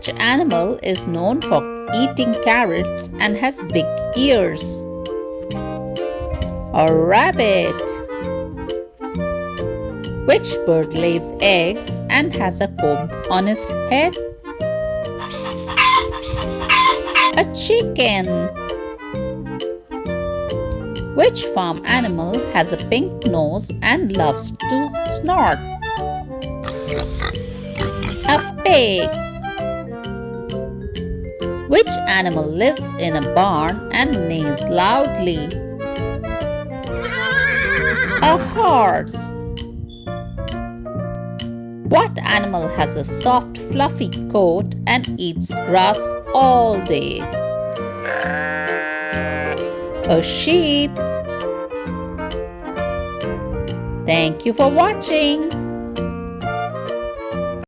Which animal is known for eating carrots and has big ears? A rabbit. Which bird lays eggs and has a comb on his head? A chicken. Which farm animal has a pink nose and loves to snort? A pig. Which animal lives in a barn and neighs loudly? A horse. What animal has a soft, fluffy coat and eats grass all day? A sheep. Thank you for watching.